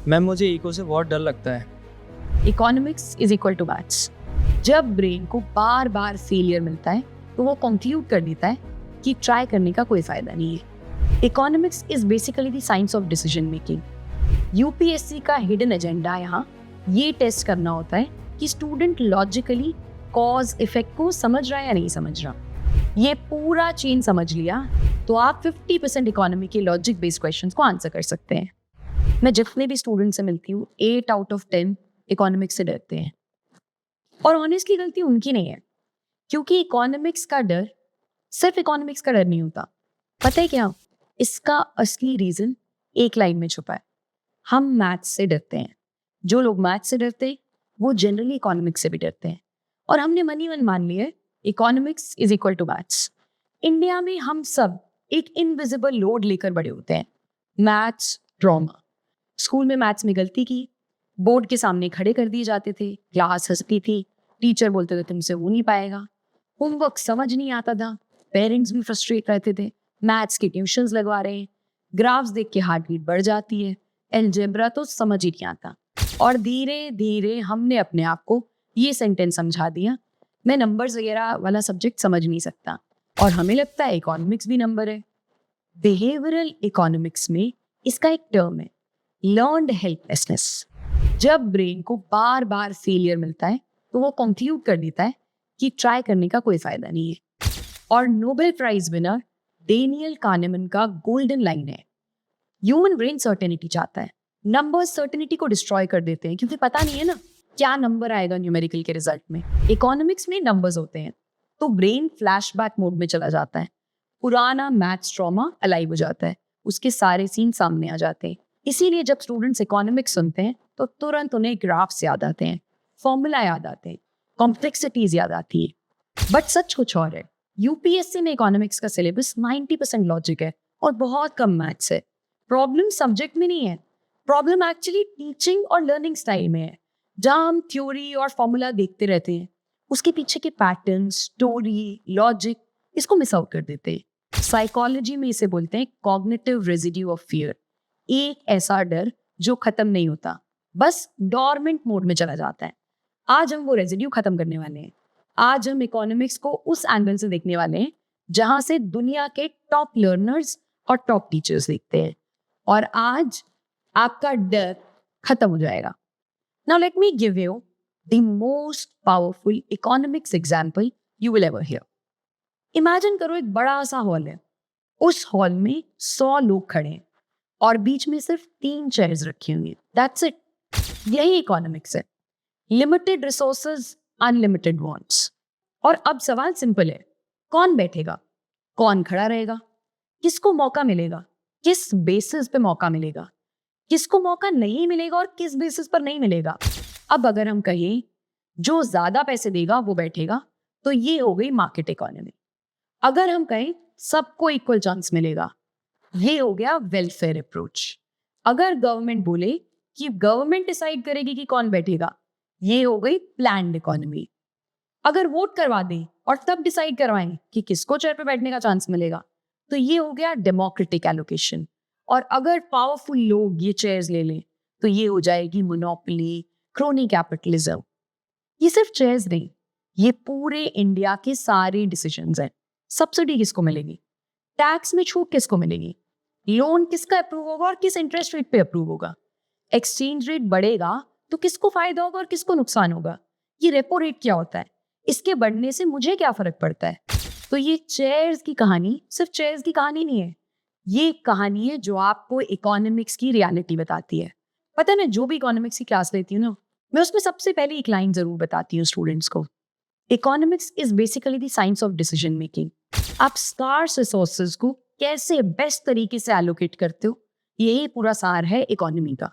Ma'am मुझे eco से बहुत डर लगता है। Economics is equal to maths. जब ब्रेन को बार बार फेलियर मिलता है तो वो कंक्लूड कर देता है कि ट्राई करने का कोई फायदा नहीं है। Economics is basically the science of decision making. UPSC का हिडन एजेंडा यहाँ ये टेस्ट करना होता है कि स्टूडेंट लॉजिकली कॉज इफेक्ट को समझ रहा है या नहीं समझ रहा। ये पूरा चेन समझ लिया तो आप 50% इकोनॉमी के लॉजिक बेस्ड क्वेश्चंस को आंसर कर सकते हैं। मैं जितने भी स्टूडेंट से मिलती हूँ 8 आउट ऑफ 10 इकोनॉमिक्स से डरते हैं, और ऑनेस्टली गलती उनकी नहीं है, क्योंकि इकोनॉमिक्स का डर सिर्फ इकोनॉमिक्स का डर नहीं होता। पता है क्या, इसका असली रीजन एक लाइन में छुपा है। हम मैथ्स से डरते हैं। जो लोग मैथ्स से डरते वो जनरली इकोनॉमिक्स से भी डरते हैं, और हमने मन ही मन मान लिया economics is equal to maths. India में हम सब एक इनविजिबल लोड लेकर बड़े होते हैं, मैथ्स ट्रॉमा। स्कूल में मैथ्स में गलती की, बोर्ड के सामने खड़े कर दिए जाते थे, क्लास हंसती थी, टीचर बोलते थे तुमसे हो नहीं पाएगा, होमवर्क समझ नहीं आता था, पेरेंट्स भी फ्रस्ट्रेट रहते थे, मैथ्स के ट्यूशंस लगवा रहे हैं, ग्राफ्स देख के हार्ट बीट बढ़ जाती है, अलजेब्रा तो समझ ही नहीं आता। और धीरे धीरे हमने अपने आप को ये सेंटेंस समझा दिया, मैं नंबर्स वगैरह वाला सब्जेक्ट समझ नहीं सकता, और हमें लगता है इकोनॉमिक्स भी नंबर है। बिहेवियरल इकोनॉमिक्स में इसका एक टर्म है, लर्न्ड हेल्पलेसनेस। जब ब्रेन को बार बार फेलियर मिलता है तो वो कंक्लूड कर देता है कि ट्राई करने का कोई फायदा नहीं है। और नोबेल प्राइज विनर डेनियल कानेमन का गोल्डन लाइन है, ह्यूमन ब्रेन सर्टेनिटी चाहता है, नंबर्स सर्टेनिटी को डिस्ट्रॉय कर देते हैं, क्योंकि पता नहीं है ना क्या नंबर आएगा न्यूमेरिकल के रिजल्ट में। इकोनॉमिक्स में नंबर्स होते हैं तो ब्रेन फ्लैशबैक मोड में चला जाता है, पुराना मैथ्स ट्रॉमा अलाइव हो जाता है, उसके सारे सीन सामने आ जाते हैं। इसीलिए जब स्टूडेंट्स इकोनॉमिक्स सुनते हैं तो तुरंत उन्हें ग्राफ्स याद आते हैं, फॉर्मूला याद आते हैं, कॉम्प्लेक्सिटीज याद आती है। बट सच कुछ और है, यूपीएससी में इकोनॉमिक्स का सिलेबस 90% लॉजिक है और बहुत कम मैथ्स है। प्रॉब्लम सब्जेक्ट में नहीं है, प्रॉब्लम एक्चुअली टीचिंग और लर्निंग स्टाइल में है। जहाँ हम थ्योरी और फॉर्मूला देखते रहते हैं, उसके पीछे के पैटर्न, स्टोरी, लॉजिक, इसको मिस आउट कर देते हैं। साइकोलॉजी में इसे बोलते हैं कॉग्निटिव रेजिड्यू ऑफ फियर, एक ऐसा डर जो खत्म नहीं होता, बस डॉर्मेंट मोड में चला जाता है। आज हम वो रेजिड्यू खत्म करने वाले हैं। आज हम इकोनॉमिक्स को उस एंगल से देखने वाले हैं जहां से दुनिया के टॉप लर्नर्स और टॉप टीचर्स देखते हैं, और आज आपका डर खत्म हो जाएगा। Now let me give you the most powerful economics example you will ever here. Imagine करो एक बड़ा सा हॉल है, उस हॉल में 100 लोग खड़े हैं और बीच में सिर्फ 3 चेयर्स रखी हुई। That's it. यही इकोनॉमिक्स है, लिमिटेड रिसोर्सेज, अनलिमिटेड वांट्स। और अब सवाल सिंपल है, कौन बैठेगा, कौन खड़ा रहेगा, किसको मौका मिलेगा, किस बेसिस पे मौका मिलेगा, किसको मौका नहीं मिलेगा और किस बेसिस पर नहीं मिलेगा। अब अगर हम कहें जो ज्यादा पैसे देगा वो बैठेगा, तो ये हो गई मार्केट इकोनॉमी। अगर हम कहें सबको इक्वल चांस मिलेगा, ये हो गया वेलफेयर अप्रोच। अगर गवर्नमेंट बोले कि गवर्नमेंट डिसाइड करेगी कि कौन बैठेगा, ये हो गई प्लान्ड इकोनॉमी। अगर वोट करवा दें और तब डिसाइड करवाएं कि किसको चेयर पे बैठने का चांस मिलेगा, तो ये हो गया डेमोक्रेटिक एलोकेशन। और अगर पावरफुल लोग ये चेयर्स ले लें तो ये हो जाएगी मोनोपोली, क्रोनी कैपिटलिज्म। ये सिर्फ चेयर्स नहीं, ये पूरे इंडिया के सारे डिसीजंस हैं। सब्सिडी किसको मिलेगी, टैक्स में छूट किसको मिलेगी, लोन किसका अप्रूव होगा और किस इंटरेस्ट रेट पे अप्रूव होगा, एक्सचेंज रेट बढ़ेगा तो किसको फायदा होगा और किसको नुकसान होगा, ये रेपो रेट क्या होता है, इसके बढ़ने से मुझे क्या फर्क पड़ता है। तो ये चेयर्स की कहानी सिर्फ चेयर्स की कहानी नहीं है, ये कहानी है जो आपको इकोनॉमिक्स की रियलिटी बताती है। पता है, मैं जो भी इकोनॉमिक्स की क्लास लेती हूँ ना, मैं उसमें सबसे पहले एक लाइन जरूर बताती हूँ स्टूडेंट्स को, economics is basically the science of decision making. आप स्कार्स रिसोर्सेज को कैसे बेस्ट तरीके से एलोकेट करते हो, यही पूरा सार है इकोनॉमी का।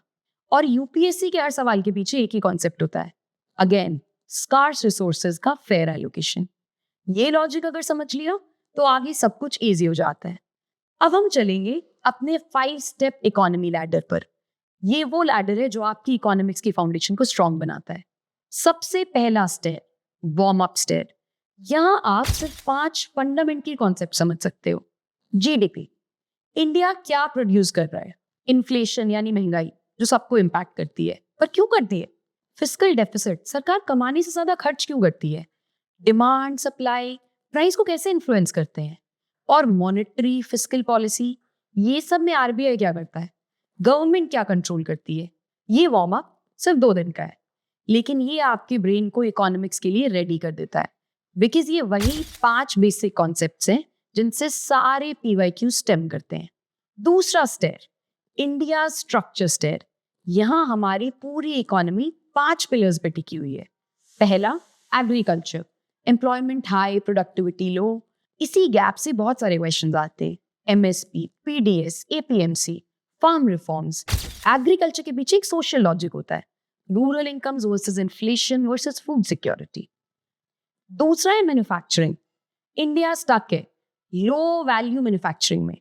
और यूपीएससी के हर सवाल के पीछे एक ही कॉन्सेप्ट होता है, अगेन स्कार्स रिसोर्सेज का फेयर एलोकेशन। ये लॉजिक अगर समझ लिया तो आगे सब कुछ इजी हो जाता है। अब हम चलेंगे अपने 5 स्टेप इकोनॉमी लैडर पर। ये वो लैडर है जो आपकी इकोनॉमिक्स की फाउंडेशन को स्ट्रॉन्ग बनाता है। सबसे पहला स्टेप, वार्म अप स्टेप। यहां आप सिर्फ 5 फंडामेंटल कॉन्सेप्ट समझ सकते हो। जीडीपी, इंडिया क्या प्रोड्यूस कर रहा है, इन्फ्लेशन यानी महंगाई, जो सबको इम्पैक्ट करती है। पर क्यों करती है? फिस्कल डेफिसिट, सरकार कमाने से ज्यादा खर्च क्यों करती है? डिमांड, सप्लाई, प्राइस को कैसे इन्फ्लुएंस करते हैं? और मॉनेटरी फिस्कल पॉलिसी, ये सब में आरबीआई क्या करता है? गवर्नमेंट क्या कंट्रोल करती है? ये वार्म अप सिर्फ 2 दिन का है, लेकिन ये आपके ब्रेन को इकोनॉमिक्स के लिए रेडी कर देता है, बिकॉज ये वही 5 बेसिक कॉन्सेप्ट्स हैं जिनसे सारे पीवाईक्यू स्टेम करते हैं। दूसरा स्टेयर, इंडिया स्ट्रक्चर स्टेयर। यहाँ हमारी पूरी इकोनॉमी 5 पिलर्स पे टिकी हुई है। पहला, agriculture, employment high, productivity low. इसी गैप से बहुत सारे क्वेश्चन आते हैं। MSP, PDS, APMC, farm reforms. Agriculture के पीछे एक सोशल लॉजिक होता है, rural incomes versus inflation versus food security. दूसरा है मैन्युफैक्चरिंग। इंडिया स्टक है लो वैल्यू मैन्युफैक्चरिंग में।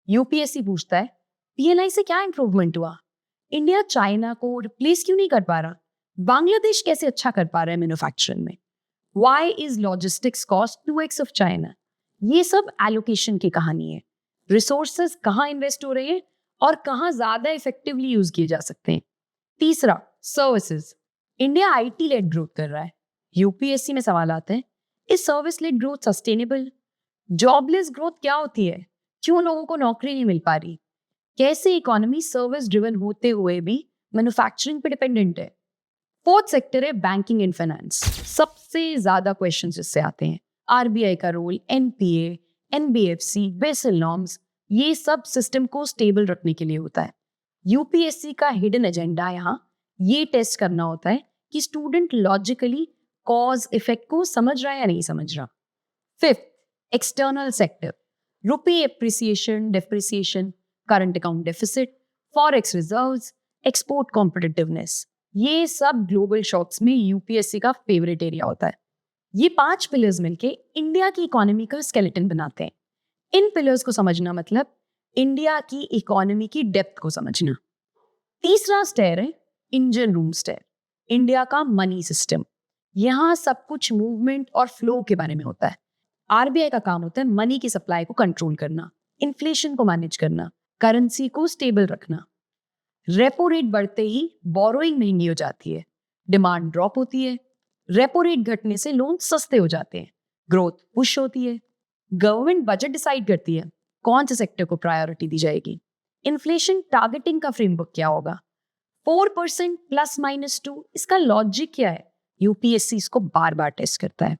यूपीएससी पूछता है पीएलआई से क्या इंप्रूवमेंट हुआ? इंडिया चाइना को रिप्लेस क्यों नहीं कर पा रहा? बांग्लादेश कैसे अच्छा कर पा रहा है मैन्युफैक्चरिंग में? Why is logistics cost 2x of China? ये सब एलोकेशन की कहानी है। रिसोर्सेज कहाँ इन्वेस्ट हो रहे हैं और कहाँ ज्यादा इफेक्टिवली यूज किए जा सकते हैं। तीसरा, services. India IT led growth कर रहा है। यूपीएससी में सवाल आते हैं, is service led growth sustainable? Jobless growth क्या होती है? क्यों लोगों को नौकरी नहीं मिल पा रही? कैसे इकोनॉमी सर्विस ड्रिवन होते हुए भी मैन्युफैक्चरिंग पे डिपेंडेंट है? फोर्थ सेक्टर है बैंकिंग एंड फाइनेंस। सबसे ज्यादा क्वेश्चंस इससे आते हैं। आरबीआई का role, NPA, NBFC, Basel norms, ये सब सिस्टम को स्टेबल रखने के लिए होता है। यूपीएससी का हिडन एजेंडा यहाँ ये टेस्ट करना होता है कि स्टूडेंट लॉजिकली कॉज इफेक्ट को समझ रहा है या नहीं समझ रहा। Fifth, external sector. Rupee appreciation, depreciation, current account deficit, forex reserves, export competitiveness, ये सब ग्लोबल शॉक्स में यूपीएससी का फेवरेट एरिया होता है। ये 5 पिलर्स मिलके इंडिया की इकोनॉमी का स्केलेटन बनाते हैं। इन पिलर्स को समझना मतलब इंडिया की इकोनॉमी की डेप्थ को समझना। तीसरा स्टेयर है इंजन रूम स्टेयर, इंडिया का मनी सिस्टम। यहाँ सब कुछ मूवमेंट और फ्लो के बारे में होता है। आरबीआई का काम होता है मनी की सप्लाई को कंट्रोल करना, इन्फ्लेशन को मैनेज करना, करेंसी को स्टेबल रखना। रेपो रेट बढ़ते ही बोरोइंग महंगी हो जाती है, डिमांड ड्रॉप होती है। रेपो रेट घटने से लोन सस्ते हो जाते हैं, ग्रोथ पुश होती है। गवर्नमेंट बजट डिसाइड करती है कौन से सेक्टर को प्रायोरिटी दी जाएगी। इन्फ्लेशन टारगेटिंग का फ्रेमवर्क क्या होगा? 4% ±2, इसका लॉजिक क्या है? यूपीएससी इसको बार बार टेस्ट करता है।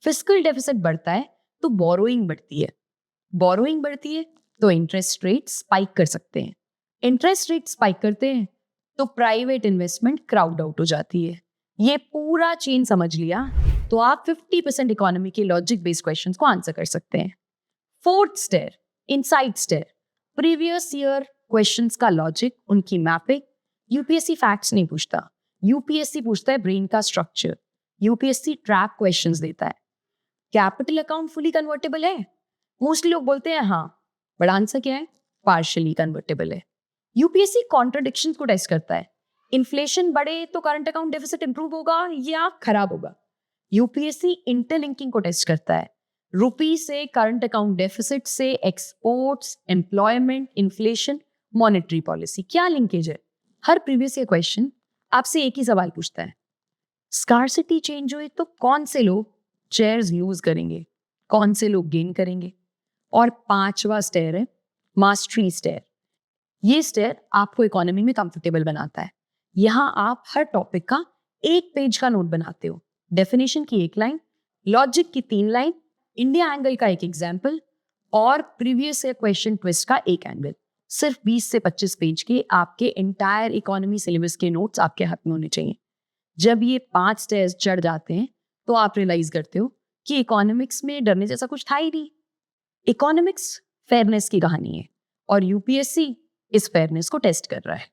फिस्कल डेफिसिट बढ़ता है तो बोरोइंग बढ़ती है, बोरोइंग बढ़ती है तो इंटरेस्ट रेट स्पाइक कर सकते हैं, इंटरेस्ट रेट स्पाइक करते हैं तो प्राइवेट इन्वेस्टमेंट क्राउड आउट हो जाती है। ये पूरा चेन समझ लिया तो आप 50% इकोनॉमी के लॉजिक बेस्ड क्वेश्चंस को आंसर कर सकते हैं। Fourth stair, inside stair. Previous year questions का लॉजिक, उनकी मैपिंग। यूपीएससी फैक्ट्स नहीं पूछता, यूपीएससी पूछता है ब्रेन का स्ट्रक्चर। यूपीएससी ट्रैप क्वेश्चंस देता है। कैपिटल अकाउंट फुली कन्वर्टेबल है? मोस्टली लोग बोलते हैं हाँ, बट आंसर क्या है? पार्शियली कन्वर्टेबल है। यूपीएससी कॉन्ट्रडिक्शंस को टेस्ट करता है। इन्फ्लेशन बढ़े तो करंट अकाउंट डेफिसिट इंप्रूव होगा या खराब होगा। यूपीएससी इंटरलिंकिंग को टेस्ट करता है। रुपी से करंट अकाउंट डेफिसिट से exports, employment, inflation, monetary policy, क्या लिंकेज है? हर प्रीवियस ईयर क्वेश्चन आपसे एक ही सवाल पूछता है, स्कार्सिटी चेंज हुई तो कौन से लोग शेयर्स यूज करेंगे, कौन से लोग गेन करेंगे? और 5वां स्टेयर है मास्टरी स्टेयर। ये स्टेयर आपको इकोनॉमी में कंफर्टेबल बनाता है। यहाँ आप हर टॉपिक का 1 पेज का नोट बनाते हो, डेफिनेशन की 1 लाइन, लॉजिक की 3 लाइन, इंडिया एंगल का 1 एग्जाम्पल और प्रीवियस ईयर क्वेश्चन ट्विस्ट का 1 एंगल। सिर्फ 20 से 25 पेज के आपके एंटायर इकोनॉमी सिलेबस के नोट्स आपके हाथ में होने चाहिए। जब ये 5 स्टेयर्स चढ़ जाते हैं तो आप रियलाइज करते हो कि इकोनॉमिक्स में डरने जैसा कुछ था ही नहीं। इकोनॉमिक्स फेयरनेस की कहानी है और यूपीएससी इस फेयरनेस को टेस्ट कर रहा है।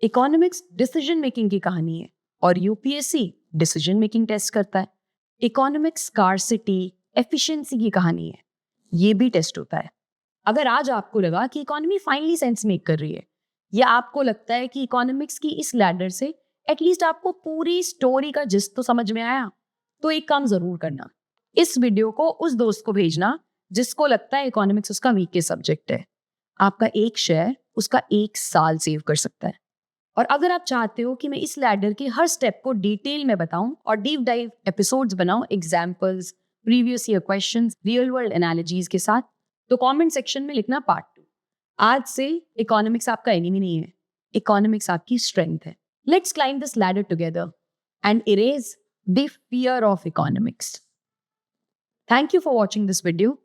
इकोनॉमिक्स डिसीजन मेकिंग की कहानी है और यूपीएससी डिसीजन मेकिंग टेस्ट करता है। इकोनॉमिक्स स्कार्सिटी, एफिशिएंसी की कहानी है, ये भी टेस्ट होता है। अगर आज आपको लगा कि इकोनॉमी फाइनली सेंस मेक कर रही है या आपको लगता है कि इकोनॉमिक्स की इस लैडर से एटलीस्ट आपको पूरी स्टोरी का जिस्ट तो समझ में आया, तो एक काम जरूर करना, इस वीडियो को उस दोस्त को भेजना जिसको लगता है इकोनॉमिक्स उसका वीकेस्ट सब्जेक्ट है। आपका एक शेयर उसका 1 साल सेव कर सकता है। और अगर आप चाहते हो कि मैं इस लैडर के हर स्टेप को डिटेल में बताऊं और डीप डाइव एपिसोड्स बनाऊं, examples, previous year questions, real world analogies के साथ, तो कमेंट सेक्शन में लिखना पार्ट 2। आज से इकोनॉमिक्स आपका एनिमी नहीं है, इकोनॉमिक्स आपकी स्ट्रेंथ है। Let's climb this ladder together and erase the fear of economics. Thank you for watching this video.